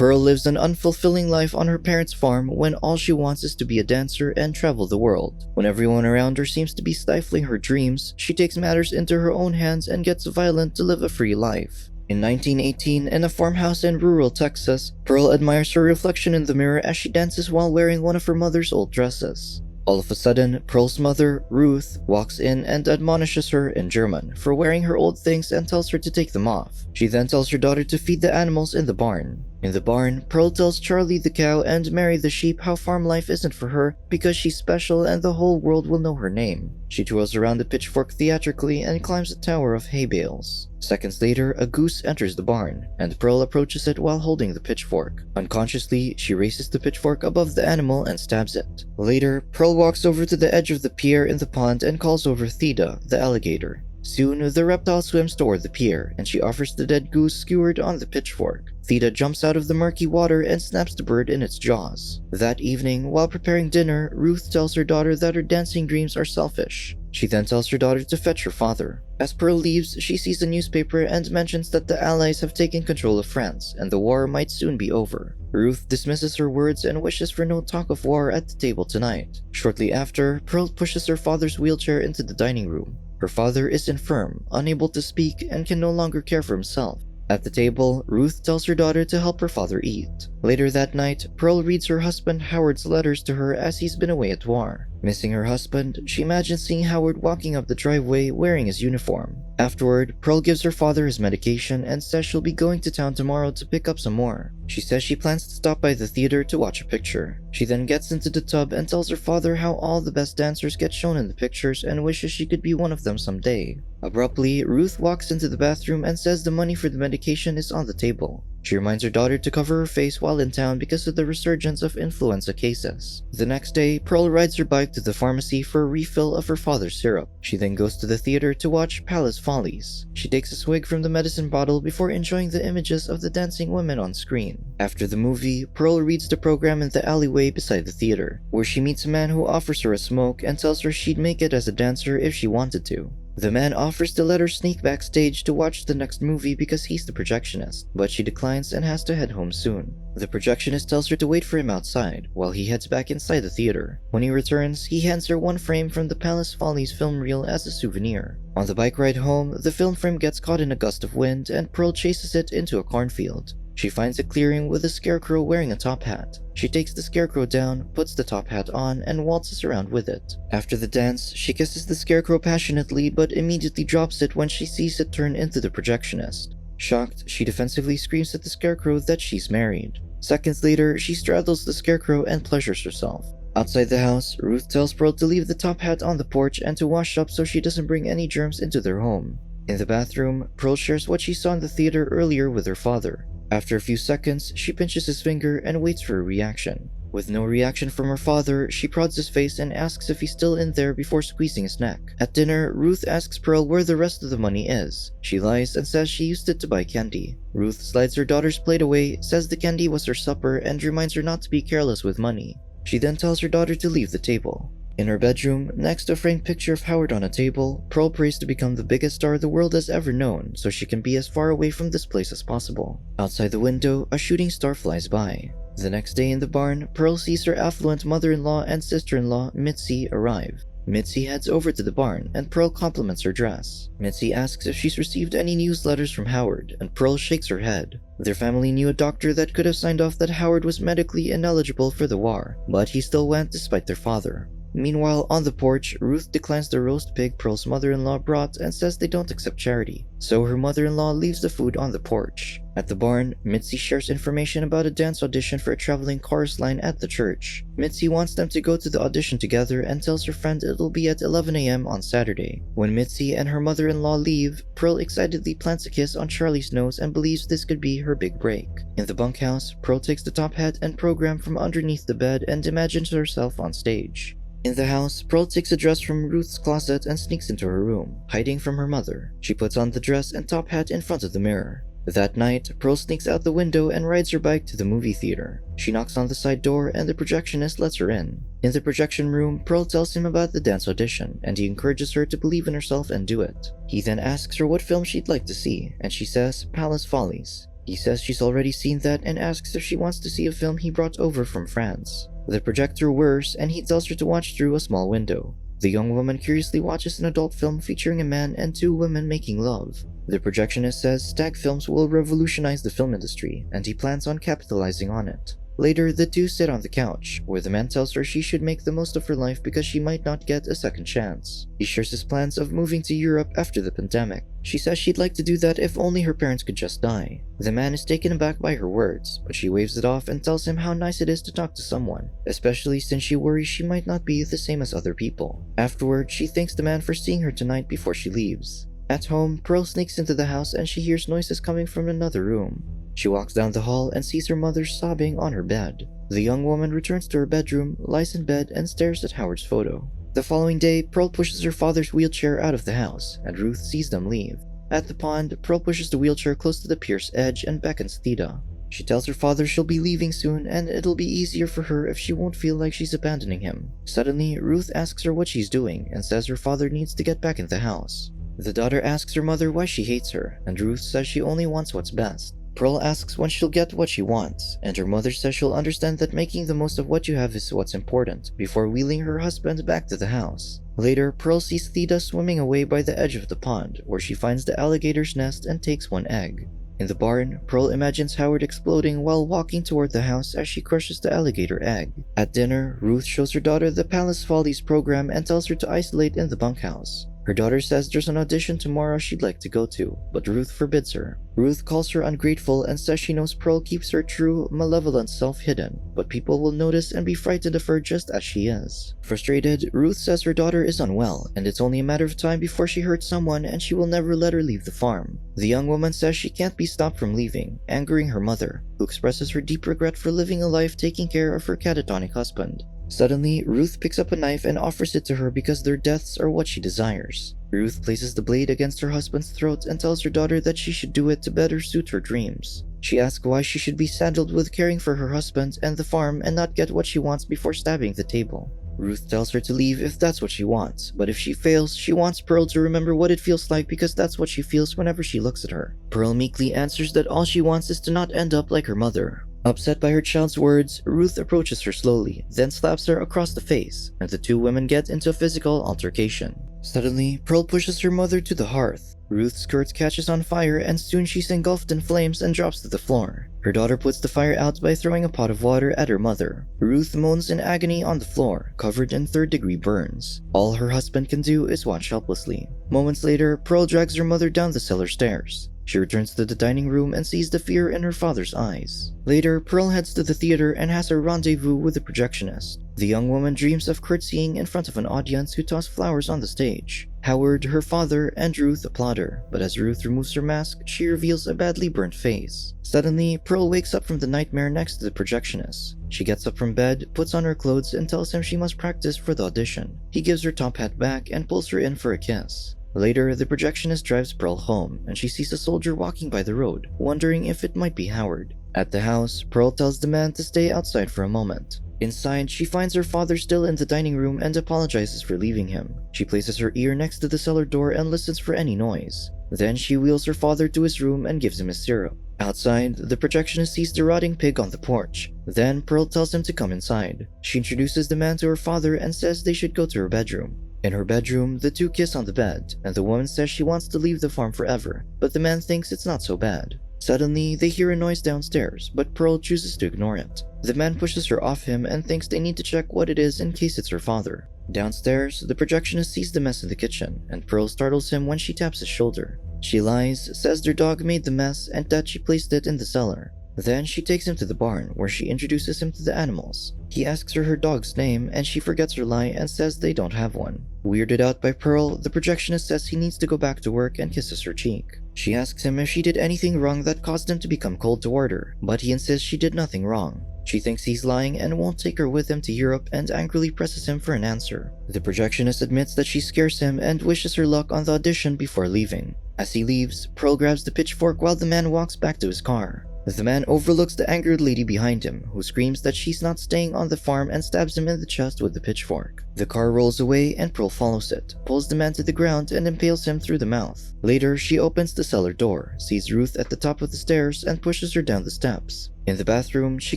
Pearl lives an unfulfilling life on her parents' farm when all she wants is to be a dancer and travel the world. When everyone around her seems to be stifling her dreams, she takes matters into her own hands and gets violent to live a free life. In 1918, in a farmhouse in rural Texas, Pearl admires her reflection in the mirror as she dances while wearing one of her mother's old dresses. All of a sudden, Pearl's mother, Ruth, walks in and admonishes her in German for wearing her old things and tells her to take them off. She then tells her daughter to feed the animals in the barn. In the barn, Pearl tells Charlie the cow and Mary the sheep how farm life isn't for her because she's special and the whole world will know her name. She twirls around the pitchfork theatrically and climbs a tower of hay bales. Seconds later, a goose enters the barn, and Pearl approaches it while holding the pitchfork. Unconsciously, she raises the pitchfork above the animal and stabs it. Later, Pearl walks over to the edge of the pier in the pond and calls over Theda, the alligator. Soon, the reptile swims toward the pier, and she offers the dead goose skewered on the pitchfork. Theda jumps out of the murky water and snaps the bird in its jaws. That evening, while preparing dinner, Ruth tells her daughter that her dancing dreams are selfish. She then tells her daughter to fetch her father. As Pearl leaves, she sees a newspaper and mentions that the Allies have taken control of France, and the war might soon be over. Ruth dismisses her words and wishes for no talk of war at the table tonight. Shortly after, Pearl pushes her father's wheelchair into the dining room. Her father is infirm, unable to speak, and can no longer care for himself. At the table, Ruth tells her daughter to help her father eat. Later that night, Pearl reads her husband Howard's letters to her as he's been away at war. Missing her husband, she imagines seeing Howard walking up the driveway wearing his uniform. Afterward, Pearl gives her father his medication and says she'll be going to town tomorrow to pick up some more. She says she plans to stop by the theater to watch a picture. She then gets into the tub and tells her father how all the best dancers get shown in the pictures and wishes she could be one of them someday. Abruptly, Ruth walks into the bathroom and says the money for the medication is on the table. She reminds her daughter to cover her face while in town because of the resurgence of influenza cases. The next day, Pearl rides her bike to the pharmacy for a refill of her father's syrup. She then goes to the theater to watch Palace Follies. She takes a swig from the medicine bottle before enjoying the images of the dancing women on screen. After the movie, Pearl reads the program in the alleyway beside the theater, where she meets a man who offers her a smoke and tells her she'd make it as a dancer if she wanted to. The man offers to let her sneak backstage to watch the next movie because he's the projectionist, but she declines and has to head home soon. The projectionist tells her to wait for him outside, while he heads back inside the theater. When he returns, he hands her one frame from the Palace Follies film reel as a souvenir. On the bike ride home, the film frame gets caught in a gust of wind and Pearl chases it into a cornfield. She finds a clearing with a scarecrow wearing a top hat. She takes the scarecrow down, puts the top hat on, and waltzes around with it. After the dance, she kisses the scarecrow passionately but immediately drops it when she sees it turn into the projectionist. Shocked, she defensively screams at the scarecrow that she's married. Seconds later, she straddles the scarecrow and pleasures herself. Outside the house, Ruth tells Pearl to leave the top hat on the porch and to wash up so she doesn't bring any germs into their home. In the bathroom, Pearl shares what she saw in the theater earlier with her father. After a few seconds, she pinches his finger and waits for a reaction. With no reaction from her father, she prods his face and asks if he's still in there before squeezing his neck. At dinner, Ruth asks Pearl where the rest of the money is. She lies and says she used it to buy candy. Ruth slides her daughter's plate away, says the candy was her supper, and reminds her not to be careless with money. She then tells her daughter to leave the table. In her bedroom, next to a framed picture of Howard on a table, Pearl prays to become the biggest star the world has ever known so she can be as far away from this place as possible. Outside the window, a shooting star flies by. The next day in the barn, Pearl sees her affluent mother-in-law and sister-in-law, Mitzi, arrive. Mitzi heads over to the barn, and Pearl compliments her dress. Mitzi asks if she's received any newsletters from Howard, and Pearl shakes her head. Their family knew a doctor that could have signed off that Howard was medically ineligible for the war, but he still went despite their father. Meanwhile, on the porch, Ruth declines the roast pig Pearl's mother-in-law brought and says they don't accept charity, so her mother-in-law leaves the food on the porch. At the barn, Mitzi shares information about a dance audition for a traveling chorus line at the church. Mitzi wants them to go to the audition together and tells her friend it'll be at 11 a.m. on Saturday. When Mitzi and her mother-in-law leave, Pearl excitedly plants a kiss on Charlie's nose and believes this could be her big break. In the bunkhouse, Pearl takes the top hat and program from underneath the bed and imagines herself on stage. In the house, Pearl takes a dress from Ruth's closet and sneaks into her room, hiding from her mother. She puts on the dress and top hat in front of the mirror. That night, Pearl sneaks out the window and rides her bike to the movie theater. She knocks on the side door and the projectionist lets her in. In the projection room, Pearl tells him about the dance audition, and he encourages her to believe in herself and do it. He then asks her what film she'd like to see, and she says Palace Follies. He says she's already seen that and asks if she wants to see a film he brought over from France. The projector whirs and he tells her to watch through a small window. The young woman curiously watches an adult film featuring a man and two women making love. The projectionist says stag films will revolutionize the film industry, and he plans on capitalizing on it. Later, the two sit on the couch, where the man tells her she should make the most of her life because she might not get a second chance. He shares his plans of moving to Europe after the pandemic. She says she'd like to do that if only her parents could just die. The man is taken aback by her words, but she waves it off and tells him how nice it is to talk to someone, especially since she worries she might not be the same as other people. Afterward, she thanks the man for seeing her tonight before she leaves. At home, Pearl sneaks into the house and she hears noises coming from another room. She walks down the hall and sees her mother sobbing on her bed. The young woman returns to her bedroom, lies in bed, and stares at Howard's photo. The following day, Pearl pushes her father's wheelchair out of the house, and Ruth sees them leave. At the pond, Pearl pushes the wheelchair close to the pier's edge and beckons Theda. She tells her father she'll be leaving soon and it'll be easier for her if she won't feel like she's abandoning him. Suddenly, Ruth asks her what she's doing and says her father needs to get back in the house. The daughter asks her mother why she hates her, and Ruth says she only wants what's best. Pearl asks when she'll get what she wants, and her mother says she'll understand that making the most of what you have is what's important, before wheeling her husband back to the house. Later, Pearl sees Theda swimming away by the edge of the pond, where she finds the alligator's nest and takes one egg. In the barn, Pearl imagines Howard exploding while walking toward the house as she crushes the alligator egg. At dinner, Ruth shows her daughter the Palace Follies program and tells her to isolate in the bunkhouse. Her daughter says there's an audition tomorrow she'd like to go to, but Ruth forbids her. Ruth calls her ungrateful and says she knows Pearl keeps her true, malevolent self hidden, but people will notice and be frightened of her just as she is. Frustrated, Ruth says her daughter is unwell, and it's only a matter of time before she hurts someone and she will never let her leave the farm. The young woman says she can't be stopped from leaving, angering her mother, who expresses her deep regret for living a life taking care of her catatonic husband. Suddenly, Ruth picks up a knife and offers it to her because their deaths are what she desires. Ruth places the blade against her husband's throat and tells her daughter that she should do it to better suit her dreams. She asks why she should be saddled with caring for her husband and the farm and not get what she wants before stabbing the table. Ruth tells her to leave if that's what she wants, but if she fails, she wants Pearl to remember what it feels like because that's what she feels whenever she looks at her. Pearl meekly answers that all she wants is to not end up like her mother. Upset by her child's words, Ruth approaches her slowly, then slaps her across the face, and the two women get into a physical altercation. Suddenly, Pearl pushes her mother to the hearth. Ruth's skirt catches on fire and soon she's engulfed in flames and drops to the floor. Her daughter puts the fire out by throwing a pot of water at her mother. Ruth moans in agony on the floor, covered in third-degree burns. All her husband can do is watch helplessly. Moments later, Pearl drags her mother down the cellar stairs. She returns to the dining room and sees the fear in her father's eyes. Later, Pearl heads to the theater and has a rendezvous with the projectionist. The young woman dreams of curtsying in front of an audience who toss flowers on the stage. Howard, her father, and Ruth applaud her, but as Ruth removes her mask, she reveals a badly burnt face. Suddenly, Pearl wakes up from the nightmare next to the projectionist. She gets up from bed, puts on her clothes, and tells him she must practice for the audition. He gives her top hat back and pulls her in for a kiss. Later, the projectionist drives Pearl home, and she sees a soldier walking by the road, wondering if it might be Howard. At the house, Pearl tells the man to stay outside for a moment. Inside, she finds her father still in the dining room and apologizes for leaving him. She places her ear next to the cellar door and listens for any noise. Then she wheels her father to his room and gives him his syrup. Outside, the projectionist sees the rotting pig on the porch. Then Pearl tells him to come inside. She introduces the man to her father and says they should go to her bedroom. In her bedroom, the two kiss on the bed, and the woman says she wants to leave the farm forever, but the man thinks it's not so bad. Suddenly, they hear a noise downstairs, but Pearl chooses to ignore it. The man pushes her off him and thinks they need to check what it is in case it's her father. Downstairs, the projectionist sees the mess in the kitchen, and Pearl startles him when she taps his shoulder. She lies, says their dog made the mess and that she placed it in the cellar. Then she takes him to the barn, where she introduces him to the animals. He asks her dog's name, and she forgets her lie and says they don't have one. Weirded out by Pearl, the projectionist says he needs to go back to work and kisses her cheek. She asks him if she did anything wrong that caused him to become cold toward her, but he insists she did nothing wrong. She thinks he's lying and won't take her with him to Europe and angrily presses him for an answer. The projectionist admits that she scares him and wishes her luck on the audition before leaving. As he leaves, Pearl grabs the pitchfork while the man walks back to his car. The man overlooks the angered lady behind him, who screams that she's not staying on the farm and stabs him in the chest with the pitchfork. The car rolls away and Pearl follows it, pulls the man to the ground and impales him through the mouth. Later, she opens the cellar door, sees Ruth at the top of the stairs and pushes her down the steps. In the bathroom, she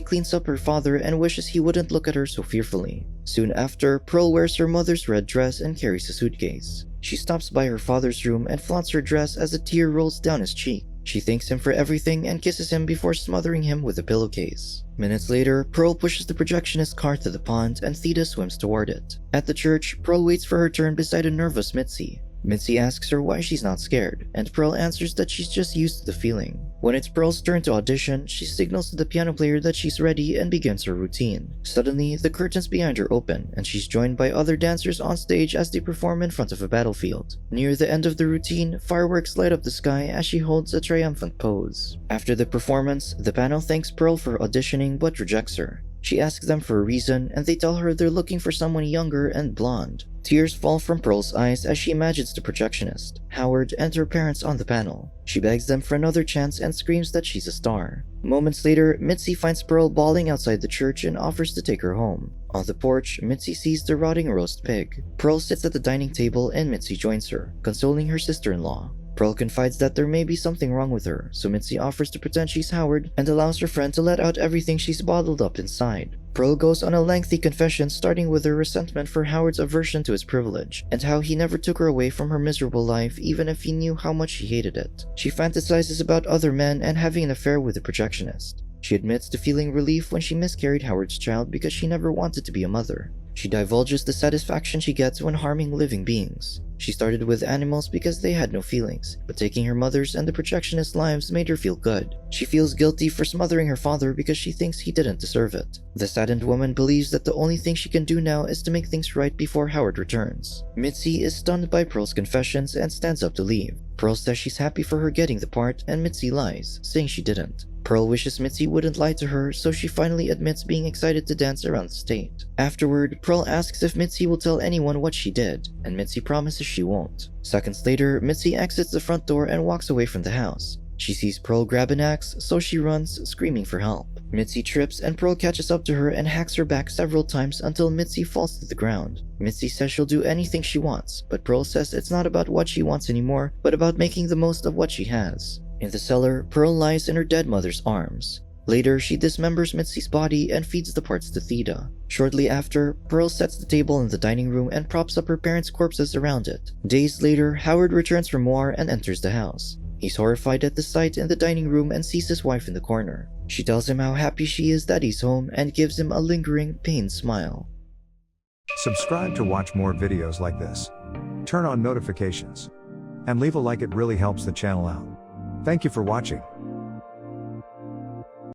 cleans up her father and wishes he wouldn't look at her so fearfully. Soon after, Pearl wears her mother's red dress and carries a suitcase. She stops by her father's room and flaunts her dress as a tear rolls down his cheek. She thanks him for everything and kisses him before smothering him with a pillowcase. Minutes later, Pearl pushes the projectionist car to the pond and Theta swims toward it. At the church, Pearl waits for her turn beside a nervous Mitzi. Mitzi asks her why she's not scared, and Pearl answers that she's just used to the feeling. When it's Pearl's turn to audition, she signals to the piano player that she's ready and begins her routine. Suddenly, the curtains behind her open, and she's joined by other dancers on stage as they perform in front of a battlefield. Near the end of the routine, fireworks light up the sky as she holds a triumphant pose. After the performance, the panel thanks Pearl for auditioning but rejects her. She asks them for a reason, and they tell her they're looking for someone younger and blonde. Tears fall from Pearl's eyes as she imagines the projectionist, Howard, and her parents on the panel. She begs them for another chance and screams that she's a star. Moments later, Mitzi finds Pearl bawling outside the church and offers to take her home. On the porch, Mitzi sees the rotting roast pig. Pearl sits at the dining table and Mitzi joins her, consoling her sister-in-law. Pearl confides that there may be something wrong with her, so Mitzi offers to pretend she's Howard and allows her friend to let out everything she's bottled up inside. Pearl goes on a lengthy confession starting with her resentment for Howard's aversion to his privilege, and how he never took her away from her miserable life even if he knew how much she hated it. She fantasizes about other men and having an affair with the projectionist. She admits to feeling relief when she miscarried Howard's child because she never wanted to be a mother. She divulges the satisfaction she gets when harming living beings. She started with animals because they had no feelings, but taking her mother's and the projectionist's lives made her feel good. She feels guilty for smothering her father because she thinks he didn't deserve it. The saddened woman believes that the only thing she can do now is to make things right before Howard returns. Mitzi is stunned by Pearl's confessions and stands up to leave. Pearl says she's happy for her getting the part, and Mitzi lies, saying she didn't. Pearl wishes Mitzi wouldn't lie to her, so she finally admits being excited to dance around the state. Afterward, Pearl asks if Mitzi will tell anyone what she did, and Mitzi promises she won't. Seconds later, Mitzi exits the front door and walks away from the house. She sees Pearl grab an axe, so she runs, screaming for help. Mitzi trips and Pearl catches up to her and hacks her back several times until Mitzi falls to the ground. Mitzi says she'll do anything she wants, but Pearl says it's not about what she wants anymore, but about making the most of what she has. In the cellar, Pearl lies in her dead mother's arms. Later, she dismembers Mitzi's body and feeds the parts to Theta. Shortly after, Pearl sets the table in the dining room and props up her parents' corpses around it. Days later, Howard returns from war and enters the house. He's horrified at the sight in the dining room and sees his wife in the corner. She tells him how happy she is that he's home and gives him a lingering, pained smile. Subscribe to watch more videos like this. Turn on notifications. And leave a like, it really helps the channel out. Thank you for watching.